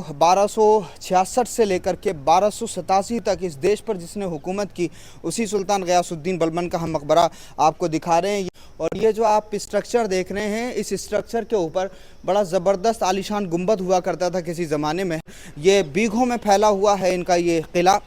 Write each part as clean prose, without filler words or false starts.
1266 से लेकर के 1287 तक इस देश पर जिसने हुकूमत की, उसी सुल्तान गयासुद्दीन बलबन का हम मकबरा आपको दिखा रहे हैं। और ये जो आप स्ट्रक्चर देख रहे हैं, इस स्ट्रक्चर के ऊपर बड़ा ज़बरदस्त आलीशान गुंबद हुआ करता था किसी ज़माने में। ये बीघों में फैला हुआ है इनका ये किला,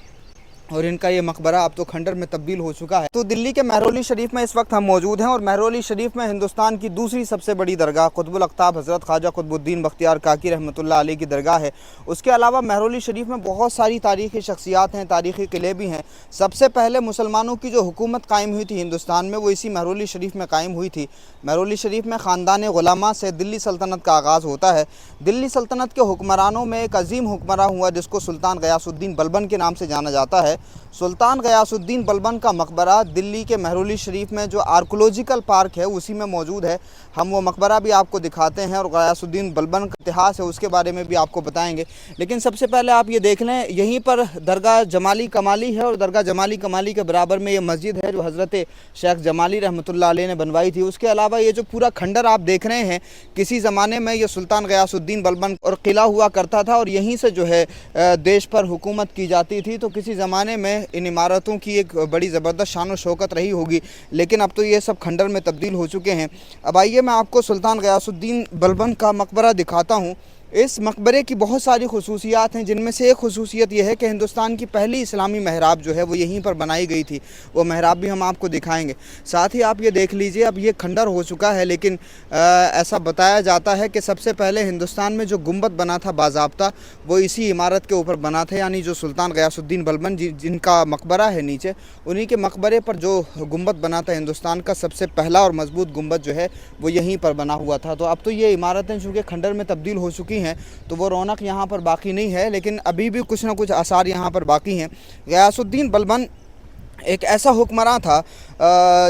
और इनका ये मकबरा अब तो खंडर में तब्दील हो चुका है। तो दिल्ली के महरौली शरीफ में इस वक्त हम मौजूद हैं, और महरौली शरीफ में हिंदुस्तान की दूसरी सबसे बड़ी दरगाह कुतुबुल अक़ताब हज़रत ख्वाजा कुतुबुद्दीन बख्तियार काकी रहमतुल्लाह अलैह की दरगाह है। उसके अलावा महरौली शरीफ में बहुत सारी तारीख़ी शख्सियात हैं, तारीख़ी किले भी हैं। सबसे पहले मुसलमानों की जो हुकूमत कायम हुई थी हिंदुस्तान में, वो इसी महरौली शरीफ में कायम हुई थी। महरौली शरीफ में ख़ानदान गुलामा से दिल्ली सल्तनत का आगाज़ होता है। दिल्ली सल्तनत के हुक्मरानों में एक अजीम हुक्मरान हुआ जिसको सुल्तान गयासुद्दीन बलबन के नाम से जाना जाता है। सुल्तान गयासुद्दीन बलबन का मकबरा दिल्ली के महरौली शरीफ में जो आर्कोलॉजिकल पार्क है उसी में मौजूद है। हम वो मकबरा भी आपको दिखाते हैं, और गयासुद्दीन बलबन का इतिहास है उसके बारे में भी आपको बताएंगे। लेकिन सबसे पहले आप ये देख लें, यहीं पर दरगाह जमाली कमाली है, और दरगाह जमाली कमाली के बराबर में ये मस्जिद है जो हज़रत शेख जमाली रहमतुल्लाह अलैह ने बनवाई थी। उसके अलावा ये जो पूरा खंडर आप देख रहे हैं, किसी ज़माने में ये सुल्तान गयासुद्दीन बलबन और किला हुआ करता था, और यहीं से जो है देश पर हुकूमत की जाती थी। तो किसी ज़माने में इन इमारतों की एक बड़ी ज़बरदस्त शान और शौकत रही होगी, लेकिन अब तो ये सब खंडर में तब्दील हो चुके हैं। अब आइए मैं आपको सुल्तान गयासुद्दीन बलबन का मकबरा दिखाता हूँ। इस मकबरे की बहुत सारी खसूसियात हैं, जिनमें से एक खसूसियत यह है कि हिंदुस्तान की पहली इस्लामी महराब जो है वो यहीं पर बनाई गई थी। वो महराब भी हम आपको दिखाएंगे। साथ ही आप ये देख लीजिए, अब ये खंडर हो चुका है, लेकिन ऐसा बताया जाता है कि सबसे पहले हिंदुस्तान में जो गुंबद बना था बाज़ाब्ता, वो इसी इमारत के ऊपर बना था। यानी जो सुल्तान गयासुद्दीन बलबन जिनका मकबरा है नीचे, उन्हीं के मकबरे पर जो गुंबद बना था हिंदुस्तान का सबसे पहला और मजबूत गुंबद जो है वो यहीं पर बना हुआ था। तो अब तो ये इमारतें चूँकि खंडर में तब्दील हो चुकी हैं, तो वो रौनक यहाँ पर बाकी नहीं है, लेकिन अभी भी कुछ ना कुछ आसार यहाँ पर बाकी हैं। गयासुद्दीन बलबन एक ऐसा हुक्मरान था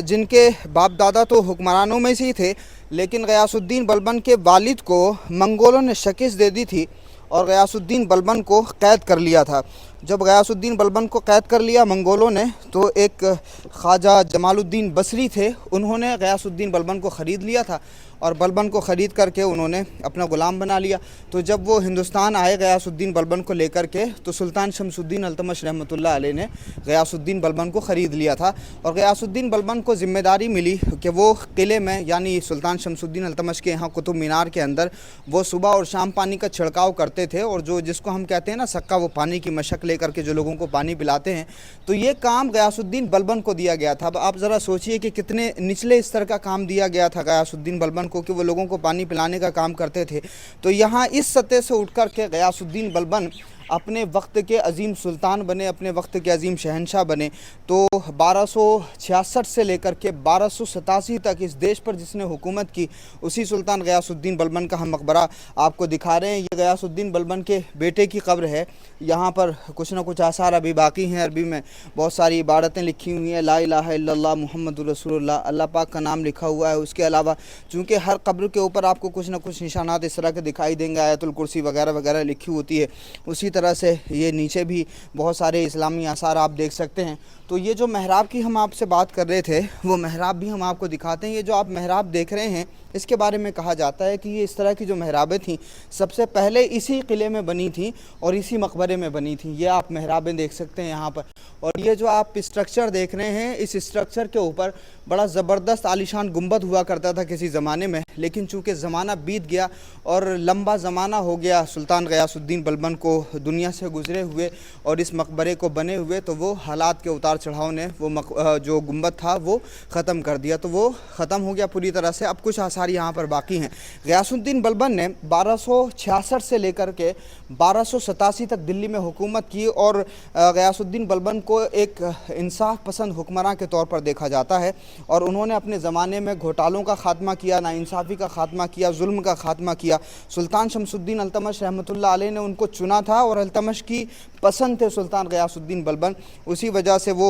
जिनके बाप दादा तो हुक्मरानों में से ही थे, लेकिन गयासुद्दीन बलबन के वालिद को मंगोलों ने शिकस्त दे दी थी और गयासुद्दीन बलबन को कैद कर लिया था। जब गयासुद्दीन बलबन को कैद कर लिया मंगोलों ने, तो एक ख्वाजा जमालुद्दीन बसरी थे, उन्होंने गयासुद्दीन बलबन को ख़रीद लिया था, और बलबन को ख़रीद करके उन्होंने अपना ग़ुलाम बना लिया। तो जब वो हिंदुस्तान आए गयासुद्दीन बलबन को लेकर के, तो सुल्तान शमसुद्दीन अल्तमश रहमतुल्लाह अलैह ने गयासुद्दीन बलबन को ख़रीद लिया था। और गयासुद्दीन बलबन को ज़िम्मेदारी मिली कि वो किले में, यानी सुल्तान शमसुद्दीन अल्तमश के यहाँ कुतुब मीनार के अंदर, वो सुबह और शाम पानी का छिड़काव करते थे, और जो जिसको हम कहते हैं ना सक्का, वो पानी की मशक लेकर के जो लोगों को पानी पिलाते हैं, तो ये काम गयासुद्दीन बलबन को दिया गया था। अब आप ज़रा सोचिए कि कितने निचले स्तर का काम दिया गया था गयासुद्दीन बलबन को, कि वो लोगों को पानी पिलाने का काम करते थे। तो यहाँ इस सतह से उठ कर के गयासुद्दीन बलबन अपने वक्त के अजीम सुल्तान बने, अपने वक्त के अजीम शहनशाह बने। तो 1266 से लेकर के 1287 तक इस देश पर जिसने हुकूमत की, उसी सुल्तान गयासुद्दीन बलबन का हम मकबरा आपको दिखा रहे हैं। ये गयासुद्दीन बलबन के बेटे की कब्र है। यहाँ पर कुछ ना कुछ आसार अभी बाकी हैं। अरबी में बहुत सारी इबारतें लिखी हुई हैं, ला इलाहा इल्लल्लाह मुहम्मदुर रसूलुल्लाह, अल्लाह पाक का नाम लिखा हुआ है। उसके अलावा चूँकि हर कब्र के ऊपर आपको कुछ ना कुछ निशानात इस तरह के दिखाई देंगे, आयतुल कुर्सी वगैरह वगैरह लिखी होती है। उसी तरह से ये नीचे भी बहुत सारे इस्लामी आसार आप देख सकते हैं। तो ये जो महराब की हम आपसे बात कर रहे थे, वो महराब भी हम आपको दिखाते हैं। ये जो आप महराब देख रहे हैं, इसके बारे में कहा जाता है कि ये इस तरह की जो महराबें थीं, सबसे पहले इसी किले में बनी थी और इसी मकबरे में बनी थी। ये आप महराबें देख सकते हैं यहाँ पर। और ये जो आप स्ट्रक्चर देख रहे हैं, इस स्ट्रक्चर के ऊपर बड़ा ज़बरदस्त आलीशान गुंबद हुआ करता था किसी ज़माने में, लेकिन चूँकि ज़माना बीत गया और लंबा ज़माना हो गया सुल्तान गयासुद्दीन बलबन को दुनिया से गुज़रे हुए और इस मकबरे को बने हुए, तो वो हालात के उतार चढ़ाव ने वो जो गुंबद था वो ख़त्म कर दिया। तो वो ख़त्म हो गया पूरी तरह से। अब कुछ आसार यहाँ पर बाकी हैं। गयासुद्दीन बलबन ने 1266 से लेकर के 1287 तक दिल्ली में हुकूमत की, और गयासुद्दीन बलबन को एक इंसाफ पसंद हुक्मरान के तौर पर देखा जाता है, और उन्होंने अपने ज़माने में घोटालों का ख़ात्मा किया, नाइंसाफ़ी का ख़ात्मा किया, जुल्म का ख़ात्मा किया। सुल्तान शमसुद्दीन अल्तमश रहमतुल्लाह अलैह ने उनको चुना था, और अल्तमश की पसंद थे सुल्तान गयासुद्दीन बलबन। उसी वजह से वो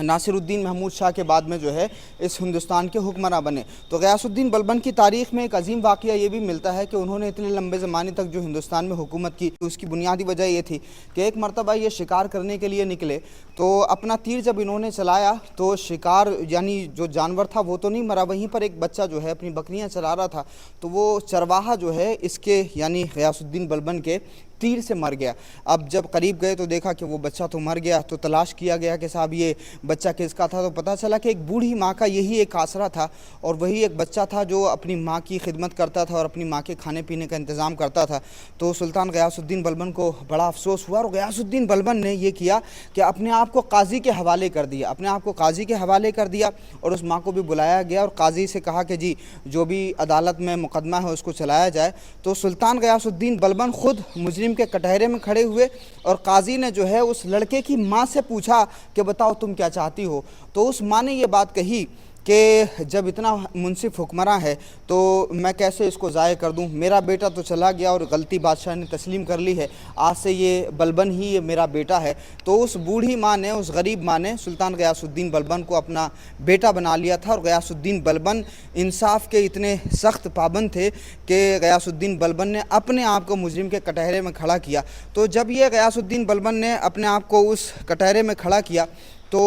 नासिरुद्दीन महमूद शाह के बाद में जो है इस हिंदुस्तान के हुक्मरान बने। तो गयासुद्दीन बलबन की तारीख़ में एक अजीम वाक़या ये भी मिलता है कि उन्होंने इतने लंबे ज़माने तक जो हिंदुस्तान में हुकूमत की, उसकी बुनियादी वजह ये थी कि एक मरतबा ये शिकार करने के लिए निकले, तो अपना तीर जब इन्होंने चलाया तो शिकार यानी जो जानवर था वो तो नहीं मरा, वहीं पर एक बच्चा जो है अपनी बकरियाँ चरा रहा था। तो वो चरवाहा जो है इसके यानी गयासुद्दीन बलबन के तीर से मर गया। अब जब करीब गए तो देखा कि वो बच्चा तो मर गया। तो तलाश किया गया कि साहब ये बच्चा किसका था, तो पता चला कि एक बूढ़ी माँ का यही एक आसरा था और वही एक बच्चा था जो अपनी माँ की खिदमत करता था और अपनी माँ के खाने पीने का इंतज़ाम करता था। तो सुल्तान गयासुद्दीन बलबन को बड़ा अफसोस हुआ और गयासुद्दीन बलबन ने ये किया कि अपने आप को काजी के हवाले कर दिया, अपने आप को काजी के हवाले कर दिया। और उस माँ को भी बुलाया गया और काजी से कहा कि जी जो भी अदालत में मुकदमा है उसको चलाया जाए। तो सुल्तान गयासुद्दीन बलबन खुद मुजरिम के कटहरे में खड़े हुए और काजी ने जो है उस लड़के की माँ से पूछा कि बताओ तुम क्या चाहती हो। तो उस माँ ने ये बात कही कि जब इतना मुनसिफ हुक्मरान है तो मैं कैसे इसको ज़ाय कर दूं, मेरा बेटा तो चला गया और गलती बादशाह ने तस्लीम कर ली है, आज से ये बलबन ही ये मेरा बेटा है। तो उस बूढ़ी माँ ने, उस गरीब माँ ने सुल्तान गयासुद्दीन बलबन को अपना बेटा बना लिया था। और गयासुद्दीन बलबन इंसाफ के इतने सख्त पाबंद थे कि गयासुद्दीन बलबन ने अपने आप को मुजरिम के कटहरे में खड़ा किया। तो जब ये गयासुद्दीन बलबन ने अपने आप को उस कटहरे में खड़ा किया तो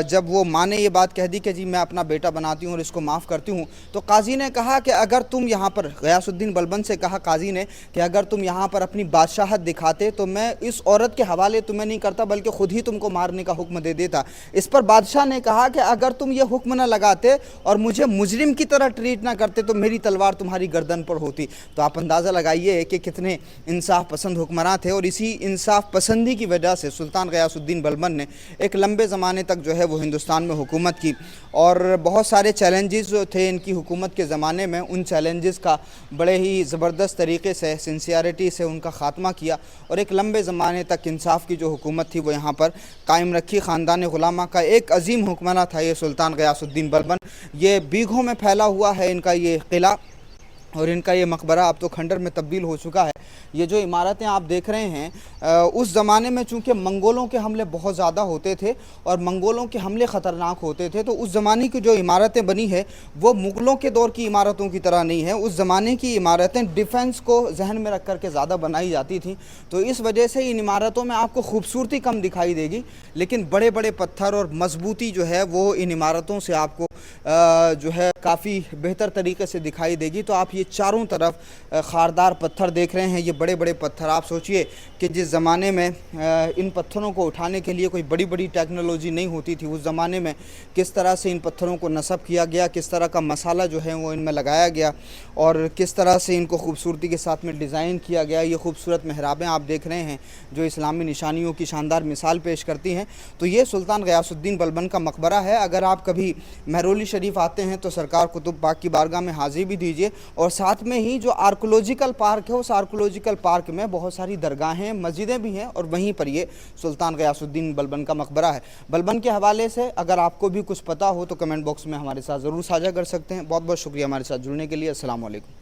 जब वो माँ ने ये बात कह दी कि जी मैं अपना बेटा बनाती हूँ और इसको माफ़ करती हूँ, तो काजी ने कहा कि अगर तुम यहाँ पर, गयासुद्दीन बलबन से कहा काजी ने कि अगर तुम यहाँ पर अपनी बादशाहत दिखाते तो मैं इस औरत के हवाले तुम्हें नहीं करता बल्कि ख़ुद ही तुमको मारने का हुक्म दे देता। इस पर बादशाह ने कहा कि अगर तुम ये हुक्म न लगाते और मुझे मुजरिम की तरह ट्रीट ना करते तो मेरी तलवार तुम्हारी गर्दन पर होती। तो आप अंदाज़ा लगाइए कि कितने इंसाफ पसंद हुक्मरान थे। और इसी इंसाफ पसंदी की वजह से सुल्तान गयासुद्दीन बलबन ने एक लंबे ज़माने तक जो है वो हिंदुस्तान में हुकूमत की। और बहुत सारे चैलेंजेस जो थे इनकी हुकूमत के ज़माने में, उन चैलेंजेस का बड़े ही ज़बरदस्त तरीके से, सिंसियरिटी से उनका ख़ात्मा किया और एक लंबे ज़माने तक इंसाफ की जो हुकूमत थी वो यहाँ पर कायम रखी। ख़ानदान गुलामा का एक अजीम हुक्मरान था ये सुल्तान गयासुद्दीन बलबन। ये बीघों में फैला हुआ है इनका ये किला और इनका ये मकबरा अब तो खंडर में तब्दील हो चुका है। ये जो इमारतें आप देख रहे हैं उस ज़माने में चूँकि मंगोलों के हमले बहुत ज़्यादा होते थे और मंगोलों के हमले ख़तरनाक होते थे, तो उस ज़माने की जो इमारतें बनी है वो मुग़लों के दौर की इमारतों की तरह नहीं है। उस ज़माने की इमारतें डिफेंस को जहन में रख कर के ज़्यादा बनाई जाती थी। तो इस वजह से इन इमारतों में आपको खूबसूरती कम दिखाई देगी, लेकिन बड़े बड़े पत्थर और मजबूती जो है वो इन इमारतों से आपको जो है काफ़ी बेहतर तरीके से दिखाई देगी। तो आप ये चारों तरफ खारदार पत्थर देख रहे हैं, ये बड़े बड़े पत्थर। आप सोचिए कि जिस ज़माने में इन पत्थरों को उठाने के लिए कोई बड़ी बड़ी टेक्नोलॉजी नहीं होती थी, उस ज़माने में किस तरह से इन पत्थरों को नस्ब किया गया, किस तरह का मसाला जो है वो इनमें लगाया गया और किस तरह से इनको खूबसूरती के साथ में डिज़ाइन किया गया। ये खूबसूरत मेहराबें आप देख रहे हैं जो इस्लामी निशानियों की शानदार मिसाल पेश करती हैं। तो ये सुल्तान गयासुद्दीन बलबन का मकबरा है। अगर आप कभी महरौली शरीफ आते हैं तो सरकार कुतुब पाक की बारगाह में हाज़िरी भी दीजिए। और साथ में ही जो आर्कोलॉजिकल पार्क है उस आर्कोलॉजिकल पार्क में बहुत सारी दरगाहें, मस्जिदें भी हैं और वहीं पर ये सुल्तान गयासुद्दीन बलबन का मकबरा है। बलबन के हवाले से अगर आपको भी कुछ पता हो तो कमेंट बॉक्स में हमारे साथ ज़रूर साझा कर सकते हैं। बहुत बहुत शुक्रिया हमारे साथ जुड़ने के लिए। अस्सलाम वालेकुम।